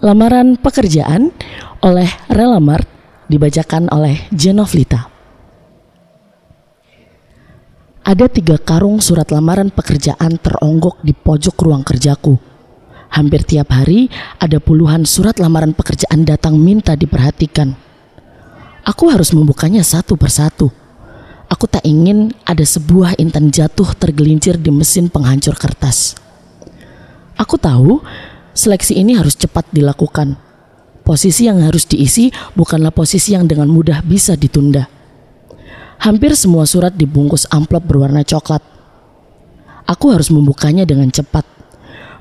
Lamaran pekerjaan oleh Relamart dibacakan oleh Genovlita. Ada 3 karung surat lamaran pekerjaan teronggok di pojok ruang kerjaku. Hampir tiap hari ada puluhan surat lamaran pekerjaan datang minta diperhatikan. Aku harus membukanya satu persatu. Aku tak ingin ada sebuah intan jatuh tergelincir di mesin penghancur kertas. Aku tahu seleksi ini harus cepat dilakukan. Posisi yang harus diisi bukanlah posisi yang dengan mudah bisa ditunda. Hampir semua surat dibungkus amplop berwarna coklat. Aku harus membukanya dengan cepat,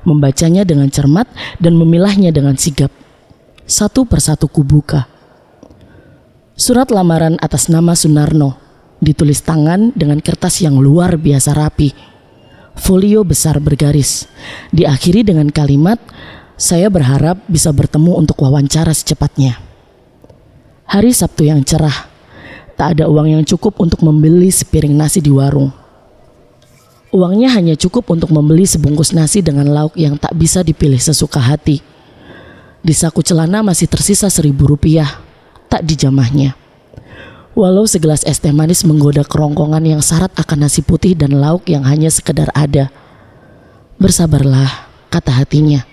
membacanya dengan cermat, dan memilahnya dengan sigap. Satu persatu kubuka. Surat lamaran atas nama Sunarno, ditulis tangan dengan kertas yang luar biasa rapi. Folio besar bergaris, diakhiri dengan kalimat, "Saya berharap bisa bertemu untuk wawancara secepatnya." Hari Sabtu yang cerah, tak ada uang yang cukup untuk membeli sepiring nasi di warung. Uangnya hanya cukup untuk membeli sebungkus nasi dengan lauk yang tak bisa dipilih sesuka hati. Di saku celana masih tersisa Rp1.000, tak dijamahnya. Walau segelas es teh manis menggoda kerongkongan yang syarat akan nasi putih dan lauk yang hanya sekedar ada. Bersabarlah, kata hatinya.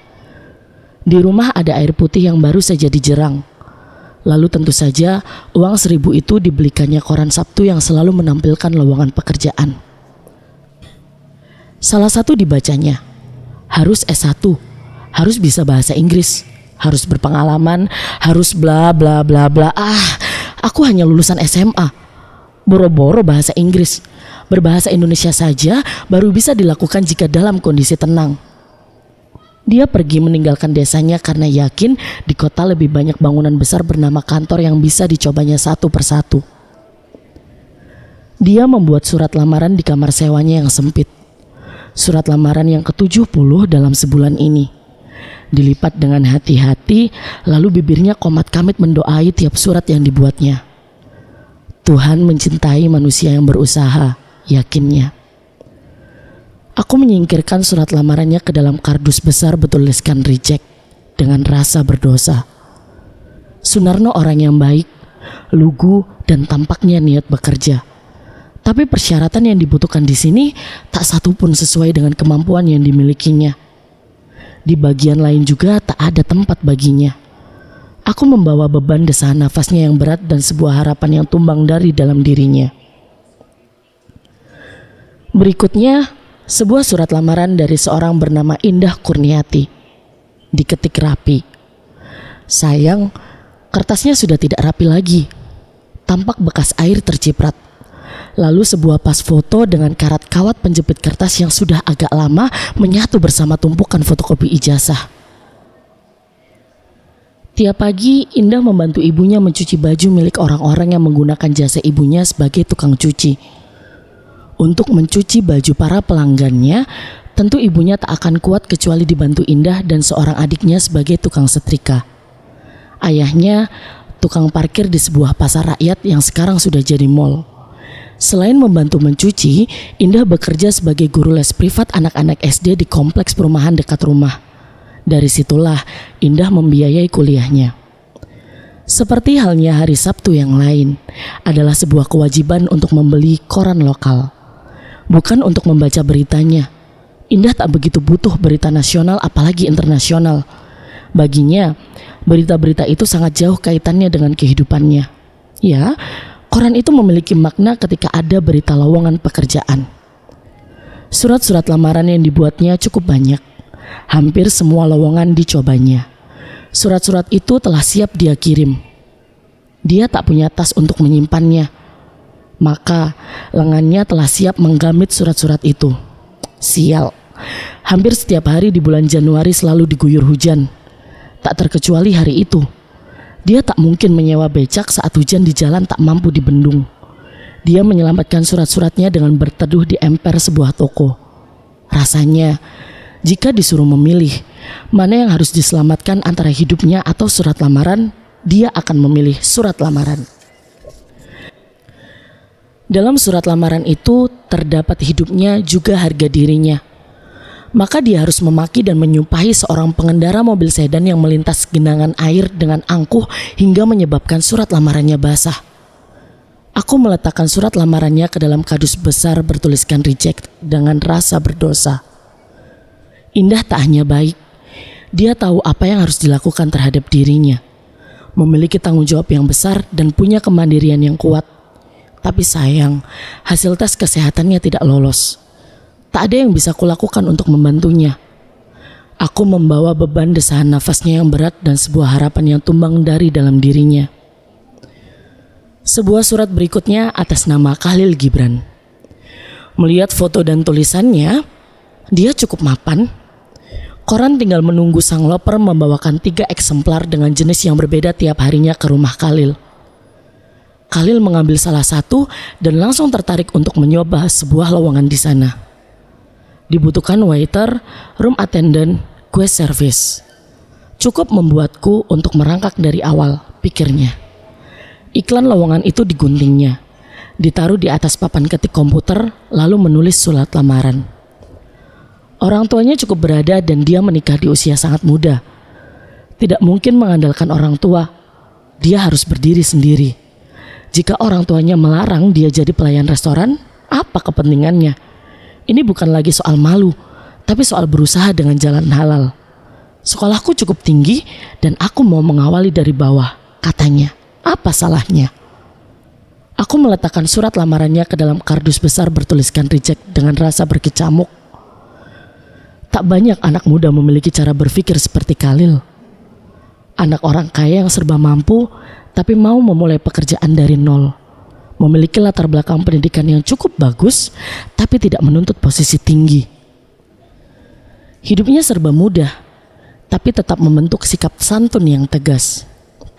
Di rumah ada air putih yang baru saja dijerang. Lalu tentu saja uang 1.000 itu dibelikannya koran Sabtu yang selalu menampilkan lowongan pekerjaan. Salah satu dibacanya, harus S1, harus bisa bahasa Inggris, harus berpengalaman, harus bla bla bla bla. Aku hanya lulusan SMA, boro-boro bahasa Inggris. Berbahasa Indonesia saja baru bisa dilakukan jika dalam kondisi tenang. Dia pergi meninggalkan desanya karena yakin di kota lebih banyak bangunan besar bernama kantor yang bisa dicobanya satu persatu. Dia membuat surat lamaran di kamar sewanya yang sempit. Surat lamaran yang ke-70 dalam sebulan ini. Dilipat dengan hati-hati, lalu bibirnya komat-kamit mendoai tiap surat yang dibuatnya. Tuhan mencintai manusia yang berusaha, yakinnya. Aku menyingkirkan surat lamarannya ke dalam kardus besar bertuliskan reject dengan rasa berdosa. Sunarno orang yang baik, lugu, dan tampaknya niat bekerja. Tapi persyaratan yang dibutuhkan di sini tak satu pun sesuai dengan kemampuan yang dimilikinya. Di bagian lain juga tak ada tempat baginya. Aku membawa beban desahan nafasnya yang berat dan sebuah harapan yang tumbang dari dalam dirinya. Berikutnya, sebuah surat lamaran dari seorang bernama Indah Kurniati. Diketik rapi. Sayang, kertasnya sudah tidak rapi lagi. Tampak bekas air terciprat. Lalu sebuah pas foto dengan karat kawat penjepit kertas yang sudah agak lama menyatu bersama tumpukan fotokopi ijazah. Tiap pagi Indah membantu ibunya mencuci baju milik orang-orang yang menggunakan jasa ibunya sebagai tukang cuci. Untuk mencuci baju para pelanggannya, tentu ibunya tak akan kuat kecuali dibantu Indah dan seorang adiknya sebagai tukang setrika. Ayahnya tukang parkir di sebuah pasar rakyat yang sekarang sudah jadi mall. Selain membantu mencuci, Indah bekerja sebagai guru les privat anak-anak SD di kompleks perumahan dekat rumah. Dari situlah Indah membiayai kuliahnya. Seperti halnya hari Sabtu yang lain, adalah sebuah kewajiban untuk membeli koran lokal. Bukan untuk membaca beritanya. Indah tak begitu butuh berita nasional apalagi internasional. Baginya, berita-berita itu sangat jauh kaitannya dengan kehidupannya. Ya, koran itu memiliki makna ketika ada berita lowongan pekerjaan. Surat-surat lamaran yang dibuatnya cukup banyak. Hampir semua lowongan dicobanya. Surat-surat itu telah siap dia kirim. Dia tak punya tas untuk menyimpannya. Maka lengannya telah siap menggamit surat-surat itu. Sial. Hampir setiap hari di bulan Januari selalu diguyur hujan. Tak terkecuali hari itu. Dia tak mungkin menyewa becak saat hujan di jalan tak mampu dibendung. Dia menyelamatkan surat-suratnya dengan berteduh di emper sebuah toko. Rasanya, jika disuruh memilih, mana yang harus diselamatkan antara hidupnya atau surat lamaran, dia akan memilih surat lamaran. Dalam surat lamaran itu terdapat hidupnya juga harga dirinya. Maka dia harus memaki dan menyumpahi seorang pengendara mobil sedan yang melintas genangan air dengan angkuh hingga menyebabkan surat lamarannya basah. Aku meletakkan surat lamarannya ke dalam kardus besar bertuliskan reject dengan rasa berdosa. Indah tak hanya baik, dia tahu apa yang harus dilakukan terhadap dirinya. Memiliki tanggung jawab yang besar dan punya kemandirian yang kuat. Tapi sayang, hasil tes kesehatannya tidak lolos. Tak ada yang bisa kulakukan untuk membantunya. Aku membawa beban desahan nafasnya yang berat dan sebuah harapan yang tumbang dari dalam dirinya. Sebuah surat berikutnya atas nama Khalil Gibran. Melihat foto dan tulisannya, dia cukup mapan. Koran tinggal menunggu sang loper membawakan 3 eksemplar dengan jenis yang berbeda tiap harinya ke rumah Khalil. Khalil mengambil salah satu dan langsung tertarik untuk mencoba sebuah lowongan di sana. Dibutuhkan waiter, room attendant, kue service. Cukup membuatku untuk merangkak dari awal, pikirnya. Iklan lowongan itu diguntingnya, ditaruh di atas papan ketik komputer, lalu menulis surat lamaran. Orang tuanya cukup berada dan dia menikah di usia sangat muda. Tidak mungkin mengandalkan orang tua, dia harus berdiri sendiri. Jika orang tuanya melarang dia jadi pelayan restoran, apa kepentingannya? Ini bukan lagi soal malu, tapi soal berusaha dengan jalan halal. Sekolahku cukup tinggi dan aku mau mengawali dari bawah, katanya. Apa salahnya? Aku meletakkan surat lamarannya ke dalam kardus besar bertuliskan reject dengan rasa berkecamuk. Tak banyak anak muda memiliki cara berpikir seperti Khalil. Anak orang kaya yang serba mampu, tapi mau memulai pekerjaan dari nol. Memiliki latar belakang pendidikan yang cukup bagus, tapi tidak menuntut posisi tinggi. Hidupnya serba mudah, tapi tetap membentuk sikap santun yang tegas.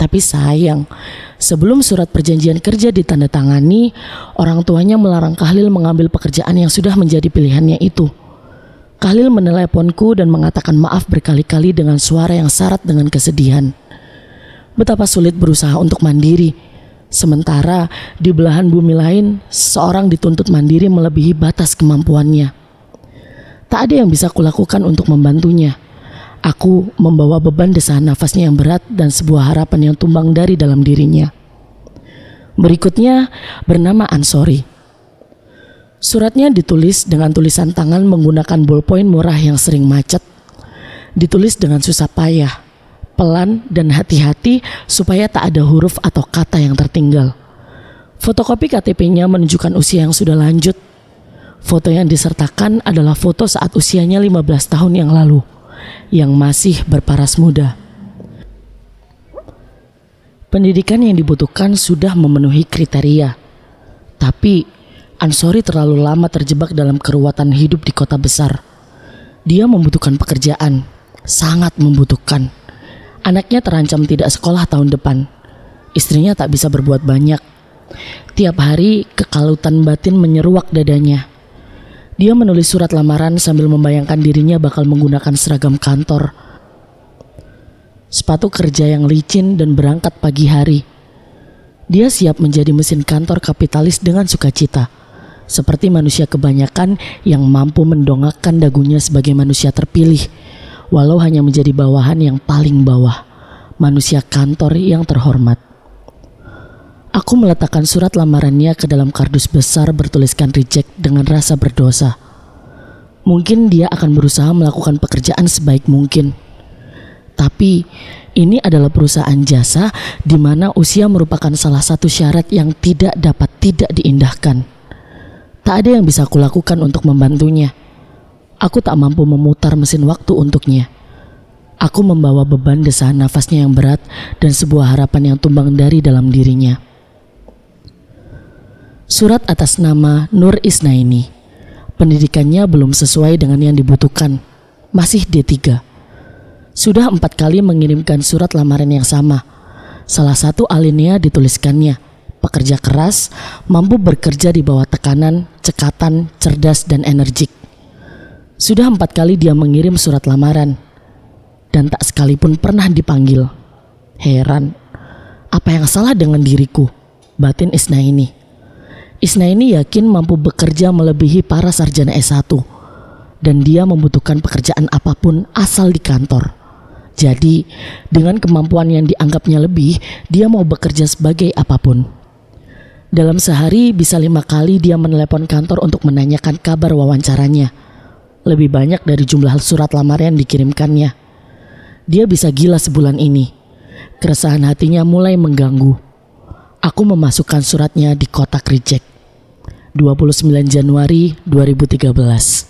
Tapi sayang, sebelum surat perjanjian kerja ditandatangani, orang tuanya melarang Khalil mengambil pekerjaan yang sudah menjadi pilihannya itu. Khalil meneleponku dan mengatakan maaf berkali-kali dengan suara yang syarat dengan kesedihan. Betapa sulit berusaha untuk mandiri. Sementara di belahan bumi lain, seorang dituntut mandiri melebihi batas kemampuannya. Tak ada yang bisa kulakukan untuk membantunya. Aku membawa beban desahan nafasnya yang berat dan sebuah harapan yang tumbang dari dalam dirinya. Berikutnya bernama Ansori. Suratnya ditulis dengan tulisan tangan menggunakan ballpoint murah yang sering macet. Ditulis dengan susah payah, pelan dan hati-hati supaya tak ada huruf atau kata yang tertinggal. Fotokopi KTP-nya menunjukkan usia yang sudah lanjut. Foto yang disertakan adalah foto saat usianya 15 tahun yang lalu, yang masih berparas muda. Pendidikan yang dibutuhkan sudah memenuhi kriteria. Tapi Ansori terlalu lama terjebak dalam keruwetan hidup di kota besar. Dia membutuhkan pekerjaan, sangat membutuhkan. Anaknya terancam tidak sekolah tahun depan. Istrinya tak bisa berbuat banyak. Tiap hari kekalutan batin menyeruak dadanya. Dia menulis surat lamaran sambil membayangkan dirinya bakal menggunakan seragam kantor, sepatu kerja yang licin dan berangkat pagi hari. Dia siap menjadi mesin kantor kapitalis dengan sukacita, seperti manusia kebanyakan yang mampu mendongakkan dagunya sebagai manusia terpilih, walau hanya menjadi bawahan yang paling bawah, manusia kantor yang terhormat. Aku meletakkan surat lamarannya ke dalam kardus besar bertuliskan reject dengan rasa berdosa. Mungkin dia akan berusaha melakukan pekerjaan sebaik mungkin. Tapi ini adalah perusahaan jasa di mana usia merupakan salah satu syarat yang tidak dapat tidak diindahkan. Tak ada yang bisa kulakukan untuk membantunya. Aku tak mampu memutar mesin waktu untuknya. Aku membawa beban desahan nafasnya yang berat dan sebuah harapan yang tumbang dari dalam dirinya. Surat atas nama Nur Isnaini. Pendidikannya belum sesuai dengan yang dibutuhkan. Masih D3. Sudah 4 kali mengirimkan surat lamaran yang sama. Salah satu alinea dituliskannya, pekerja keras, mampu bekerja di bawah tekanan, cekatan, cerdas dan energik. Sudah 4 kali dia mengirim surat lamaran, dan tak sekalipun pernah dipanggil. Heran, apa yang salah dengan diriku? Batin Isnaini. Isnaini yakin mampu bekerja melebihi para sarjana S1. dan dia membutuhkan pekerjaan apapun asal di kantor. Jadi, dengan kemampuan yang dianggapnya lebih, dia mau bekerja sebagai apapun. Dalam sehari bisa 5 kali dia menelepon kantor untuk menanyakan kabar wawancaranya. Lebih banyak dari jumlah surat lamaran yang dikirimkannya. Dia bisa gila sebulan ini. Keresahan hatinya mulai mengganggu. Aku memasukkan suratnya di kotak reject. 29 Januari 2013.